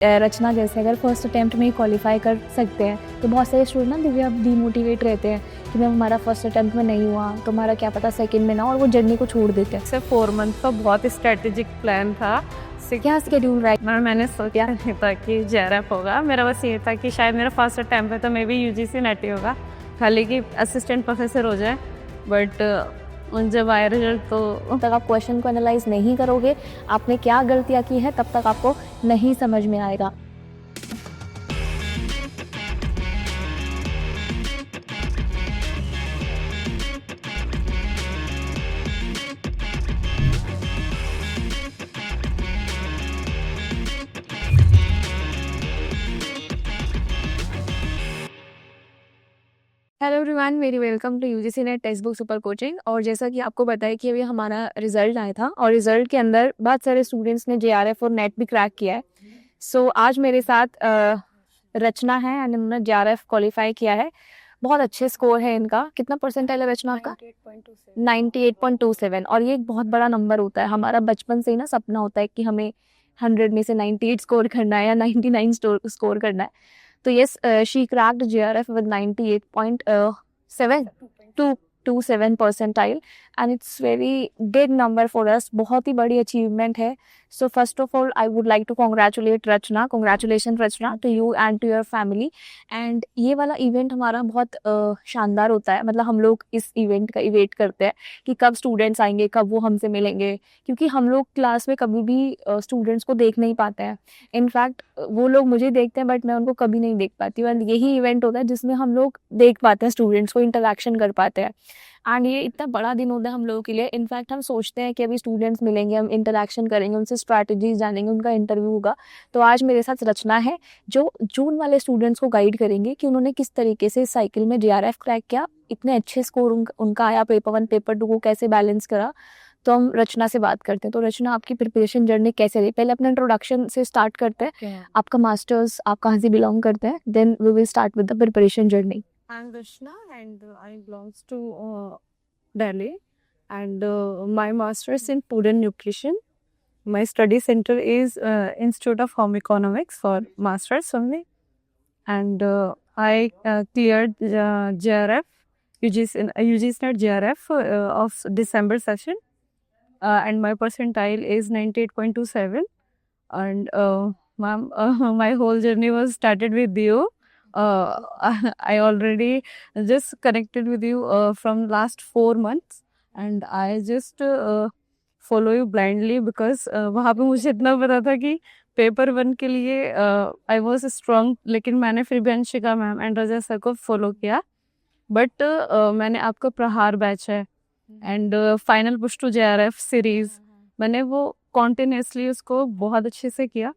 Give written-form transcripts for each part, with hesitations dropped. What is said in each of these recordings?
रचना जैसे अगर first attempt में ही क्वालिफाई कर सकते हैं तो बहुत सारे स्टूडेंट ना दिव्या डीमोटिवेट रहते हैं कि मैम हमारा फर्स्ट अटेम्प्ट में नहीं हुआ तो हमारा क्या पता सेकंड में ना, और वो जर्नी को छोड़ देते हैं। सिर्फ 4 मंथ का बहुत स्ट्रेटेजिक प्लान था। क्या स्केड्यूल राइट मैंने सोचा नहीं था कि जेआरएफ होगा। मेरा बस ये था कि शायद मेरा फर्स्ट अटेम्प्ट है तो मे बी यूजीसी नेट ही होगा, खाली कि असिस्टेंट प्रोफेसर हो जाए। बट जब आया रिजल्ट तो तक आप क्वेश्चन को एनालाइज नहीं करोगे, आपने क्या गलतियाँ की है, तब तक आपको नहीं समझ में आएगा। Hello everyone, very welcome to UGC NET text book super coaching. और जैसा कि आपको पता है कि अभी हमारा रिजल्ट आया था और रिजल्ट के अंदर बहुत सारे स्टूडेंट्स ने जेआरएफ और नेट भी क्रैक किया है। सो आज मेरे साथ रचना है एंड उन्होंने जेआरएफ क्वालिफाई किया है। बहुत अच्छे स्कोर है इनका। कितना परसेंटाइल है रचना आपका? 98.27। और ये एक बहुत बड़ा नंबर होता है। हमारा बचपन से ही ना सपना होता है कि हमें 100 में से 98 स्कोर करना है या 99 स्कोर करना है। तो yes, she cracked JRF with 98.7 percentile and it's very big number for us. बहुत ही बड़ी achievement है। So first of all, I would like to congratulate Rachna. Congratulations Rachna to you and to your family. And ये वाला event हमारा बहुत शानदार होता है। मतलब हम लोग इस इवेंट का वेट करते हैं कि कब स्टूडेंट्स आएंगे, कब वो हमसे मिलेंगे, क्योंकि हम लोग क्लास में कभी भी स्टूडेंट्स को देख नहीं पाते हैं। इनफैक्ट वो लोग मुझे देखते हैं बट मैं उनको कभी नहीं देख पाती हूँ। यही इवेंट होता है जिसमें हम लोग देख पाते हैं स्टूडेंट्स को, इंटरेक्शन कर पाते हैं। एंड ये इतना बड़ा दिन होता है हम लोगों के लिए। इनफैक्ट हम सोचते हैं कि अभी स्टूडेंट्स मिलेंगे, हम इंटरेक्शन करेंगे, उनसे स्ट्रैटेजीज जानेंगे, उनका इंटरव्यू होगा। तो आज मेरे साथ रचना है जो जून वाले स्टूडेंट्स को गाइड करेंगे कि उन्होंने किस तरीके से साइकिल में जेआरएफ क्रैक किया, इतने अच्छे स्कोर उनका आया, पेपर 1 पेपर 2 को कैसे बैलेंस करा। तो हम रचना से बात करते हैं। तो रचना, आपकी प्रिपरेशन जर्नी कैसे रही? पहले अपने इंट्रोडक्शन से स्टार्ट करते हैं। आपका मास्टर्स, आप कहाँ से बिलोंग करते हैं? Then we will start with the preparation journey. I'm Rachna and I belongs to Delhi and my master's in food and nutrition. My study center is Institute of Home Economics for masters only, and I cleared JRF UGC net JRF of December session, and my percentile is 98.27. And ma'am, my whole journey was started with you. I already just connected with you from last 4 months and I just follow you blindly because वहाँ पे मुझे इतना पता था कि paper 1 के लिए I was strong, लेकिन मैंने फिर भी Anshika ma'am and Raza sir को फॉलो किया। बट मैंने आपका प्रहार बैच है and final push to JRF series, मैंने वो कॉन्टिन्यूसली उसको बहुत अच्छे से किया।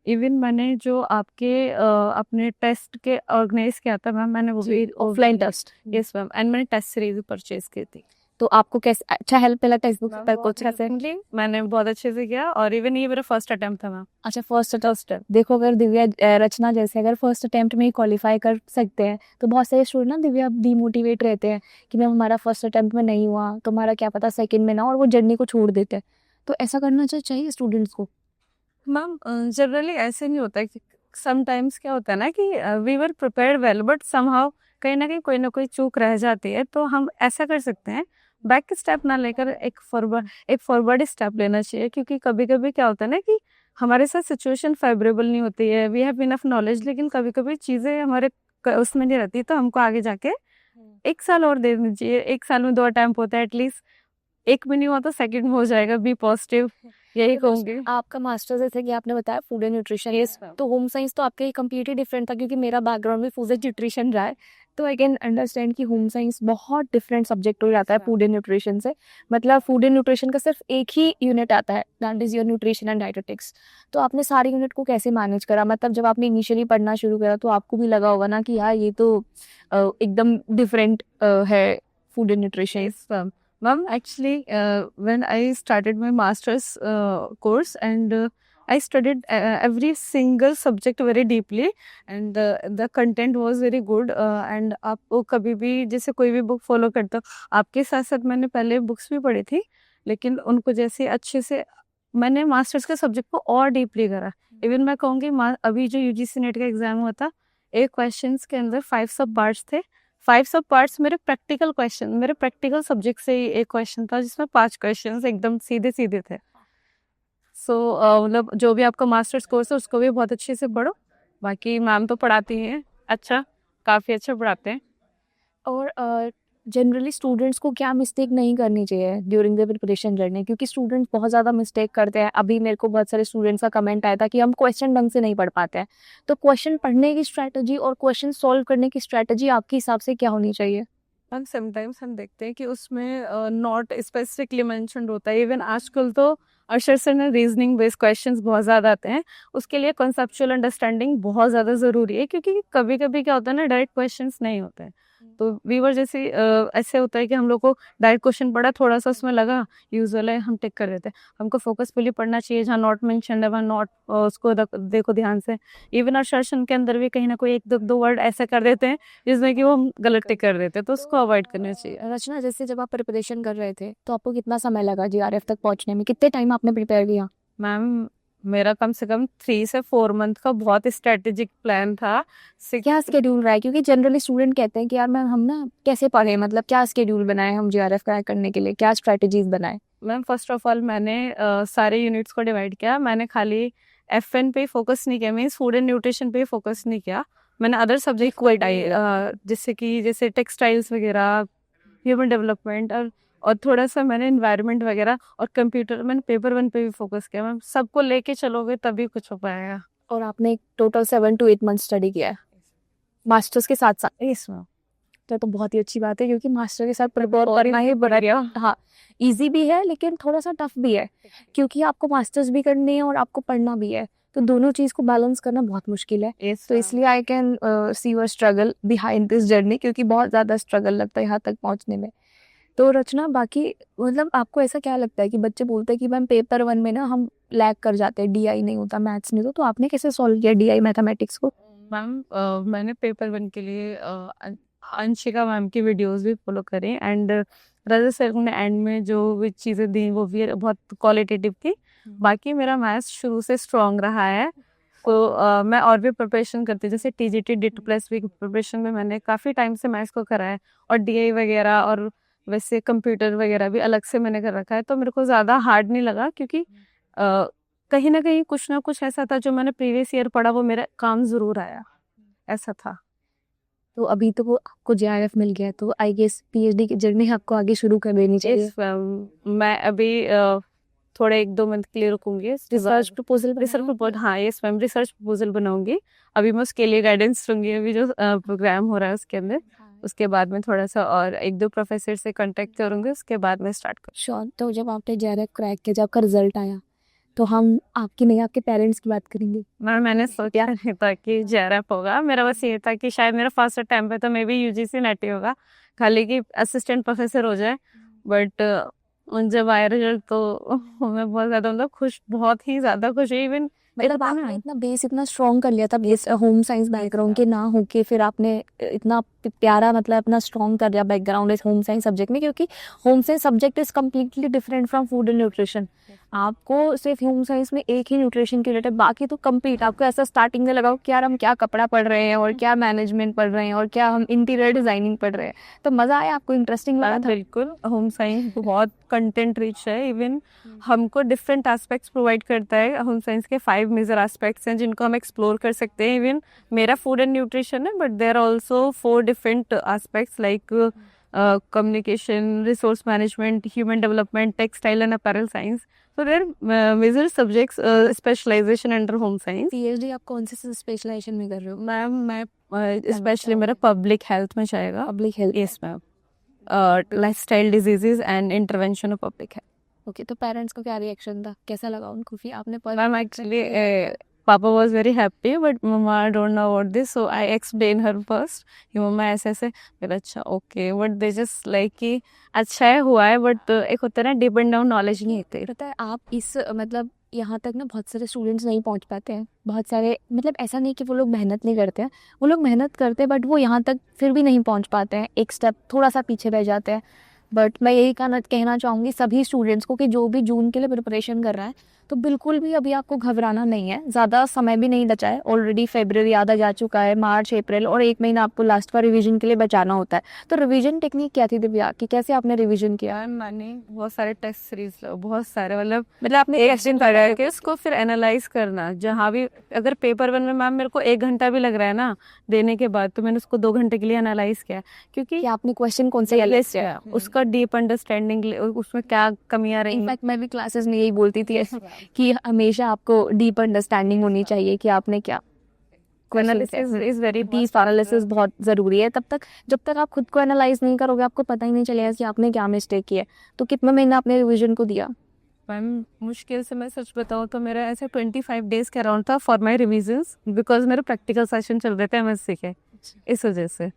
इवन मैंने जो आपके अपने टेस्ट के ऑर्गेनाइज किया था मैम, मैंने वो भी offline test. Yes ma'am, and मैंने टेस्ट सीरीज भी परचेज की थी। तो आपको कैसे अच्छा हेल्प मिला टेक्स्ट बुक पर कुछ कैसे? मैंने बहुत अच्छे से किया और इवन ये मेरा फर्स्ट अटेम्प्ट था मैम। अच्छा, फर्स्ट अटेम्प्ट। देखो, अगर दिव्या रचना जैसे अगर फर्स्ट अटेम्प्ट में ही क्वालिफाई कर सकते हैं तो बहुत सारे स्टूडेंट ना दिव्या डीमोटिवेट रहते हैं कि मैम हमारा फर्स्ट अटेम्प्ट में नहीं हुआ तो हमारा क्या पता सेकंड में ना, और वो जर्नी को छोड़ देते हैं। तो ऐसा करना चाहिए स्टूडेंट्स को? मैम जनरली ऐसे नहीं होता है। समटाइम्स क्या होता है ना कि we were prepared well but somehow कहीं ना कोई चूक रह जाती है। तो हम ऐसा कर सकते हैं, बैक स्टेप ना लेकर एक फॉरवर्ड स्टेप लेना चाहिए, क्योंकि कभी कभी क्या होता है ना कि हमारे साथ सिचुएशन फेवरेबल नहीं होती है, वी हैव इनफ नॉलेज, लेकिन कभी कभी चीज़ें हमारे उसमें नहीं रहती। तो हमको आगे जाके 1 साल और दे दीजिए। 1 साल में 2 अटेम्प्ट होता है, एटलीस्ट 1 में नहीं हुआ तो सेकंड में हो जाएगा। बी पॉजिटिव, यही कहूँगी। आपका मास्टर्स जैसे कि आपने बताया फूड एंड न्यूट्रिशन। Yes, तो होम साइंस तो आपका कंप्लीटली डिफरेंट था, क्योंकि मेरा बैकग्राउंड भी फूड एंड न्यूट्रिशन रहा है। तो आई कैन अंडरस्टैंड कि होम साइंस बहुत डिफरेंट सब्जेक्ट हो जाता है फूड एंड न्यूट्रिशन से। मतलब फूड एंड न्यूट्रिशन का सिर्फ एक ही यूनिट आता है, that is your nutrition and dietetics. तो आपने सारे यूनिट को कैसे मैनेज करा? मतलब जब आपने इनिशियली पढ़ना शुरू करा तो आपको भी लगा होगा ना कि यार ये तो एकदम डिफरेंट है food and nutrition. Ma'am, actually, when I started my master's course and I studied every single subject very deeply and the content was very good and आपको कभी भी जैसे कोई भी बुक फॉलो करता, आपके साथ साथ मैंने पहले बुक्स भी पढ़ी थी, लेकिन उनको जैसे अच्छे से मैंने मास्टर्स के सब्जेक्ट को और डीपली करा। इवन मैं कहूँगी अभी जो यूजीसी नेट का एग्जाम हुआ था, एक क्वेश्चंस के अंदर 5 सब पार्ट्स थे। 5 सब पार्ट्स मेरे प्रैक्टिकल सब्जेक्ट से ही एक क्वेश्चन था, जिसमें 5 क्वेश्चंस एकदम सीधे सीधे थे। सो मतलब जो भी आपका मास्टर्स कोर्स है उसको भी बहुत अच्छे से पढ़ो। बाकी मैम तो पढ़ाती हैं अच्छा, काफ़ी अच्छा पढ़ाते हैं। और जनरली स्टूडेंट्स को क्या मिस्टेक नहीं करनी चाहिए ड्यूरिंग द प्रिपरेशन जर्नी, क्योंकि स्टूडेंट्स बहुत ज़्यादा मिस्टेक करते हैं। अभी मेरे को बहुत सारे स्टूडेंट्स का कमेंट आया था कि हम क्वेश्चन ढंग से नहीं पढ़ पाते हैं। तो क्वेश्चन पढ़ने की स्ट्रैटेजी और क्वेश्चन सॉल्व करने की स्ट्रैटेजी आपके हिसाब से क्या होनी चाहिए? मैम समटाइम्स हम देखते हैं कि उसमें नॉट स्पेसिफिकली मेंशन्ड होता है। इवन आजकल तो अरशद सर ने रीजनिंग बेस्ड क्वेश्चंस बहुत ज़्यादा आते हैं, उसके लिए कॉन्सेप्चुअल अंडरस्टैंडिंग बहुत ज़्यादा ज़रूरी है, क्योंकि कभी कभी क्या होता है ना, डायरेक्ट क्वेश्चंस नहीं होते हैं। तो वीवर जैसे ऐसे होता है कि हम लोग को डायरेक्ट क्वेश्चन पढ़ा, थोड़ा सा उसमें लगा यूजुअल है, हम टिक कर देते हैं। हमको फोकसफुली पढ़ना चाहिए, जहाँ नॉट मेंशन है वहाँ नॉट उसको देखो ध्यान से। इवन अरशद के अंदर भी कहीं ना कोई एक दो वर्ड ऐसे कर देते हैं जिसमें कि वो हम गलत टिक कर देते हैं, तो उसको अवॉइड करना चाहिए। रचना, जैसे जब आप प्रिपरेशन कर रहे थे तो आपको कितना समय लगा जीआरएफ तक पहुंचने में? कितने टाइम आपने प्रिपेयर किया? मैम मेरा कम से कम 3 से 4 मंथ का बहुत स्ट्रेटेजिक प्लान था। क्या स्केड्यूल रहा है? क्योंकि जनरली स्टूडेंट कहते हैं कि यार मैम हम ना कैसे पढ़े, मतलब क्या स्केड्यूल बनाए हम जीआरएफ क्रैक करने के लिए, क्या स्ट्रेटेजीज बनाए? मैम फर्स्ट ऑफ ऑल मैंने सारे यूनिट्स को डिवाइड किया। मैंने खाली FN पे फोकस नहीं किया, मीन्स फूड एंड न्यूट्रिशन पे फोकस नहीं किया। मैंने अदर सब्जेक्ट को जैसे टेक्सटाइल्स वगैरह, ह्यूमन डेवलपमेंट और थोड़ा सा मैंने इन्वायरमेंट वगैरह और कंप्यूटर, मैंने पेपर 1 पे भी फोकस किया। मैम सबको लेके चलोगे तभी कुछ हो पाएगा। और आपने टोटल 7 to 8 मंथ स्टडी किया है मास्टर्स के साथ साथ? Yes ma'am. तो बहुत ही अच्छी बात है, क्योंकि मास्टर के साथ प्रिपेयर करना ही बड़ा, हाँ, इजी भी है लेकिन थोड़ा सा टफ भी है, क्योंकि आपको मास्टर्स भी करनी है और आपको पढ़ना भी है, तो दोनों चीज़ को बैलेंस करना बहुत मुश्किल है। yes, तो इसलिए I can see your struggle behind this journey, क्योंकि बहुत ज़्यादा स्ट्रगल लगता है यहाँ तक पहुँचने में। तो रचना, बाकी मतलब आपको ऐसा क्या लगता है कि बच्चे बोलते हैं कि मैम पेपर 1 में ना हम लैग कर जाते हैं, DI नहीं होता, मैथ्स नहीं होता, तो आपने कैसे सॉल्व किया DI मैथमेटिक्स को? मैम मैंने पेपर 1 के लिए अंशिका मैम की वीडियोस भी फॉलो करी, एंड रजत सर ने एंड में जो भी चीज़ें दी वो भी बहुत क्वालिटेटिव थी। बाकी मेरा मैथ्स शुरू से स्ट्रॉन्ग रहा है, तो मैं और भी प्रिपरेशन करती, जैसे TGT DIT+V की प्रिपरेशन में मैंने काफ़ी टाइम से मैथ्स को करा है, और DI वगैरह और वैसे कंप्यूटर वगैरह भी अलग से मैंने कर रखा है, तो मेरे को ज़्यादा हार्ड नहीं लगा, क्योंकि कहीं ना कहीं कुछ ना कुछ ऐसा था जो मैंने प्रीवियस ईयर पढ़ा, वो मेरा काम ज़रूर आया, ऐसा था। तो अभी तो वो आपको JRF मिल गया है, तो आई गेस PhD की जर्नी आपको आगे शुरू कर देनी चाहिए। मैं अभी थोड़े 1-2 मंथ के लिए रुकूंगी। रिसर्च प्रपोजल हाँ यस मैम, रिसर्च प्रपोजल बनाऊंगी। अभी मैं उसके लिए गाइडेंस दूंगी, अभी जो प्रोग्राम हो रहा है उसके अंदर। उसके बाद में थोड़ा सा और 1-2 प्रोफेसर से कांटेक्ट करूंगी, उसके बाद में स्टार्ट करूँगी। श्योर। तो जब आपने JRF क्रैक किया, जब आपका रिजल्ट आया, तो हम आपकी नहीं, आपके पेरेंट्स की बात करेंगे। मैंने सोचा नहीं था कि JRF होगा, मेरा बस ये था कि शायद मेरा फर्स्ट अटैम्प्ट पे तो मे बी UGC नेट ही होगा, खाली कि असिस्टेंट प्रोफेसर हो जाए। बट जब आया रिजल्ट तो मैं बहुत ज़्यादा मतलब खुश, बहुत ही ज़्यादा खुश हुई। इवन मतलब आपने इतना बेस इतना स्ट्रॉन्ग कर लिया था, बेस होम साइंस बैकग्राउंड के ना होके फिर आपने इतना प्यारा मतलब अपना स्ट्रॉन्ग कर लिया बैकग्राउंड इस होम साइंस सब्जेक्ट में, क्योंकि home science subject is completely different from food and nutrition. आपको सिर्फ होम साइंस में एक ही न्यूट्रिशन की रिलेटेड, बाकी तो कंप्लीट आपको ऐसा स्टार्टिंग में लगाओ कि यार हम क्या कपड़ा पढ़ रहे हैं और क्या मैनेजमेंट पढ़ रहे हैं और क्या हम इंटीरियर डिजाइनिंग पढ़ रहे हैं। तो मजा आया आपको? इंटरेस्टिंग लगा था? बिल्कुल, होम साइंस बहुत कंटेंट रिच है। इवन हमको डिफरेंट एस्पेक्ट्स प्रोवाइड करता है। होम साइंस के 5 मेजर एस्पेक्ट्स हैं जिनको हम एक्सप्लोर कर सकते हैं। इवन मेरा फूड एंड न्यूट्रिशन है, but there are also 4 different aspects like communication, resource management, human development, textile and apparel science. So there are major subjects specialization under home science. PhD आप कौन से specialisation में कर रहे हो? Ma'am मैं specially मेरा पब्लिक हेल्थ में जाएगा। Public health? Yes ma'am, lifestyle diseases and intervention of public health. Okay, तो पेरेंट्स को क्या रिएक्शन था, कैसा लगा उनको फिर आपने ma'am actually papa was very happy, but mama don't know about this, so I explain her first कि मम्मा ऐसे ऐसे। फिर अच्छा okay, but they just like कि अच्छा है हुआ है, बट एक होता है ना डीप एंड डाउन नॉलेज नहीं होती। पता है आप इस मतलब यहाँ तक ना बहुत सारे स्टूडेंट्स नहीं पहुँच पाते हैं, बहुत सारे मतलब ऐसा नहीं कि वो लोग मेहनत नहीं करते हैं, वो लोग मेहनत करते हैं बट वो यहाँ तक फिर भी नहीं पहुँच पाते हैं, एक स्टेप थोड़ा सा पीछे रह जाते हैं। बट मैं यही कहना चाहूँगी सभी स्टूडेंट्स को कि जो भी जून के लिए प्रिपरेशन कर रहा है तो बिल्कुल भी अभी आपको घबराना नहीं है, ज़्यादा समय भी नहीं बचा है, ऑलरेडी फरवरी आधा जा चुका है, मार्च अप्रैल और 1 महीना आपको लास्ट का रिवीजन के लिए बचाना होता है। तो रिवीजन टेक्निक क्या थी दिव्या कि कैसे आपने रिवीजन किया? यार मैंने बहुत सारे टेस्ट सीरीज बहुत सारे मतलब आपने एक दिन कर के उसको फिर एनालाइज करना, जहाँ भी अगर पेपर 1 में मैम मेरे को 1 घंटा भी लग रहा है ना देने के बाद, तो मैंने उसको 2 घंटे के लिए एनालाइज किया, क्योंकि कि आपने क्वेश्चन कौन से लिस्ट किया उसका डीप अंडरस्टैंडिंग, उसमें क्या कमियां रही। इनफैक्ट मैं भी क्लासेस में यही बोलती थी कि हमेशा आपको डीप अंडरस्टैंडिंग होनी चाहिए कि आपने क्या analysis is very deep analysis बहुत ज़रूरी है। जब तक आप खुद को एनालाइज नहीं करोगे आपको पता ही नहीं चलेगा कि आपने क्या मिस्टेक किया है। तो कितना महीना आपने रिवीजन को दिया? मैम मुश्किल से मैं सच बताऊँ तो मेरा ऐसे 25 डेज के अराउंड था फॉर माई रिविजन्स, बिकॉज मेरे प्रैक्टिकल सेशन चल रहे थे MSc के, इस वजह से।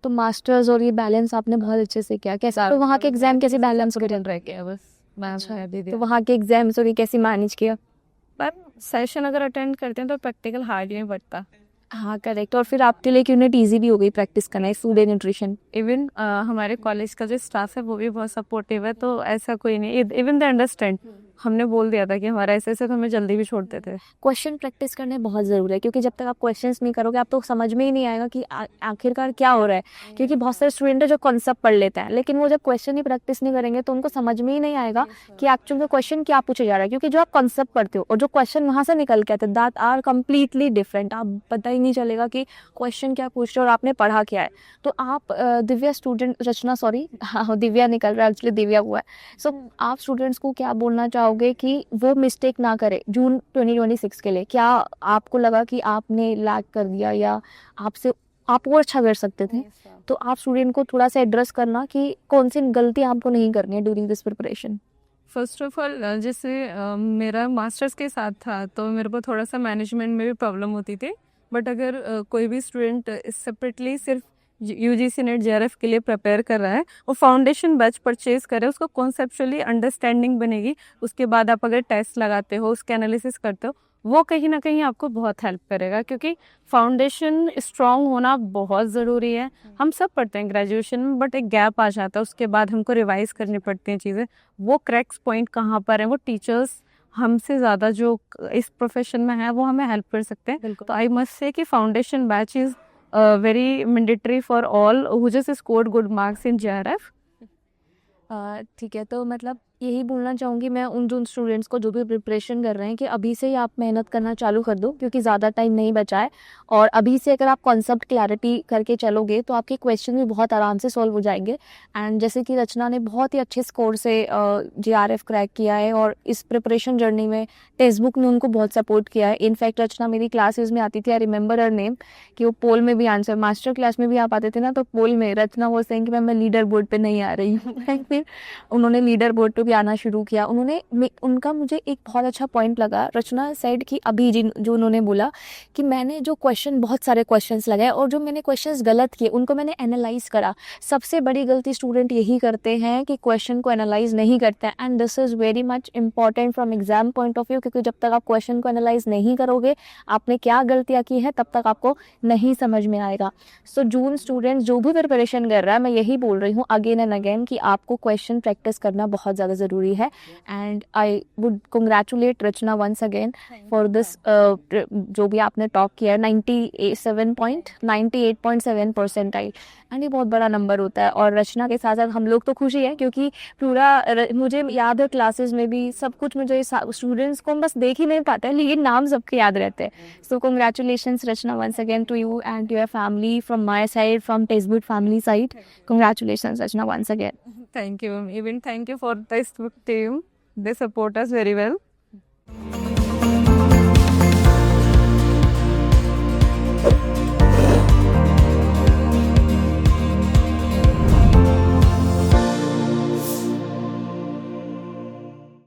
तो मास्टर्स और ये बैलेंस आपने बहुत अच्छे से किया। कैसे तो वहाँ के एग्जाम कैसे बैलेंस कर रह गया बस मैम। तो वहाँ के एग्जाम्स और ये कैसे मैनेज किया? मैम सेशन अगर अटेंड करते हैं तो प्रैक्टिकल हार्ड नहीं पड़ता। हाँ करेक्ट। और फिर आपके लिए यूनिट ईजी भी हो गई प्रैक्टिस करना फूड एंड न्यूट्रिशन? इवन हमारे कॉलेज का जो स्टाफ है वो भी बहुत सपोर्टिव है, तो ऐसा कोई नहीं, इवन दे अंडरस्टैंड। हमने बोल दिया था कि हमारा ऐसे तो हमें जल्दी भी छोड़ते थे। क्वेश्चन प्रैक्टिस करने बहुत ज़रूरी है, क्योंकि जब तक आप क्वेश्चंस नहीं करोगे आप तो समझ में ही नहीं आएगा कि आखिरकार क्या हो रहा है। क्योंकि बहुत सारे स्टूडेंट है जो कॉन्सेप्ट पढ़ लेते हैं, लेकिन वो जब क्वेश्चन ही प्रैक्टिस नहीं करेंगे तो उनको समझ में ही नहीं आएगा कि एक्चुअल में क्वेश्चन क्या पूछा जा रहा है। क्योंकि जो आप कॉन्सेप्ट पढ़ते हो और जो क्वेश्चन वहाँ से निकल के आते हैं दैट आर कम्प्लीटली डिफरेंट। आप पता ही नहीं चलेगा कि क्वेश्चन क्या पूछ रहे हो और आपने पढ़ा क्या है। तो आप दिव्या स्टूडेंट रचना सॉरी हाँ दिव्या निकल रहा है, एक्चुअली दिव्या हुआ है। सो आप स्टूडेंट्स को क्या बोलना चाहोगे कि वो मिस्टेक ना करे जून 2026 के लिए? क्या आपको लगा कि आपने लैग कर दिया या आप और अच्छा कर सकते थे? तो आप स्टूडेंट को थोड़ा सा एड्रेस करना कि कौन सी गलती आपको नहीं करनी है during this preparation. First of all जैसे मेरा मास्टर्स के साथ था तो मेरे को थोड़ा सा मैनेजमेंट में भी प्रॉब्लम होती थी। बट अगर कोई भी स्टूडेंट सेपरेटली सिर्फ UGC नेट JRF के लिए प्रिपेयर कर रहा है, वो फाउंडेशन बैच परचेज करे, उसको कॉन्सेप्चुअली अंडरस्टैंडिंग बनेगी। उसके बाद आप अगर टेस्ट लगाते हो, उसके एनालिसिस करते हो, वो कहीं ना कहीं आपको बहुत हेल्प करेगा, क्योंकि फाउंडेशन स्ट्रांग होना बहुत ज़रूरी है। हम सब पढ़ते हैं ग्रेजुएशन में, बट एक गैप आ जाता है, उसके बाद हमको रिवाइज करनी पड़ती हैं चीज़ें। वो क्रैक्स पॉइंट कहाँ पर हैं, वो टीचर्स हमसे ज़्यादा जो इस प्रोफेशन में है वो हमें हेल्प कर सकते हैं। तो आई मस्ट से कि foundation batch is very mandatory for all who just scored good marks in JRF. ठीक है। तो मतलब यही बोलना चाहूँगी मैं उन स्टूडेंट्स को जो भी प्रिपरेशन कर रहे हैं कि अभी से ही आप मेहनत करना चालू कर दो, क्योंकि ज़्यादा टाइम नहीं बचा है। और अभी से अगर आप कॉन्सेप्ट क्लैरिटी करके चलोगे तो आपके क्वेश्चन भी बहुत आराम से सॉल्व हो जाएंगे। एंड जैसे कि रचना ने बहुत ही अच्छे स्कोर से JRF क्रैक किया है और इस प्रिपरेशन जर्नी में टेक्स्ट बुक ने उनको बहुत सपोर्ट किया है। इनफैक्ट रचना मेरी क्लासेज में आती थी, आई रिमेंबर हर नेम, कि वो पोल में भी आंसर, मास्टर क्लास में भी आप आते थे ना, तो पोल में रचना वो सेइंग कि मैं लीडर बोर्ड पर नहीं आ रही हूँ। फिर उन्होंने लीडर बोर्ड पर भी आना शुरू किया। उनका मुझे एक बहुत अच्छा पॉइंट लगा, रचना सेड कि अभी जो उन्होंने बोला कि मैंने जो क्वेश्चन, बहुत सारे क्वेश्चंस लगाए और जो मैंने क्वेश्चंस गलत किए उनको मैंने एनालाइज करा। सबसे बड़ी गलती स्टूडेंट यही करते हैं कि क्वेश्चन को एनालाइज नहीं करते हैं, and this is very much important from exam point of view, क्योंकि जब तक आप क्वेश्चन को एनालाइज नहीं करोगे आपने क्या गलतियाँ की हैं तब तक आपको नहीं समझ में आएगा। सो जून स्टूडेंट्स जो भी प्रिपरेशन कर रहा है, मैं यही बोल रही हूँ अगेन एंड अगेन कि आपको क्वेश्चन प्रैक्टिस करना बहुत ज़्यादा ज़रूरी है। And I would congratulate Rachna once again for this, जो भी आपने टॉप किया है 98.7 परसेंटाइल, एंड ये बहुत बड़ा नंबर होता है। और रचना के साथ साथ हम लोग तो खुशी है, क्योंकि मुझे याद है क्लासेस में भी सब कुछ, मुझे स्टूडेंट्स को हम बस देख ही नहीं पाते हैं लेकिन नाम सबके याद रहते हैं। So congratulations Rachna once again to you and your family, from my side, from text book family side, congratulations Rachna once again. Thank you. Even thank you for the textbook team. They support us very well.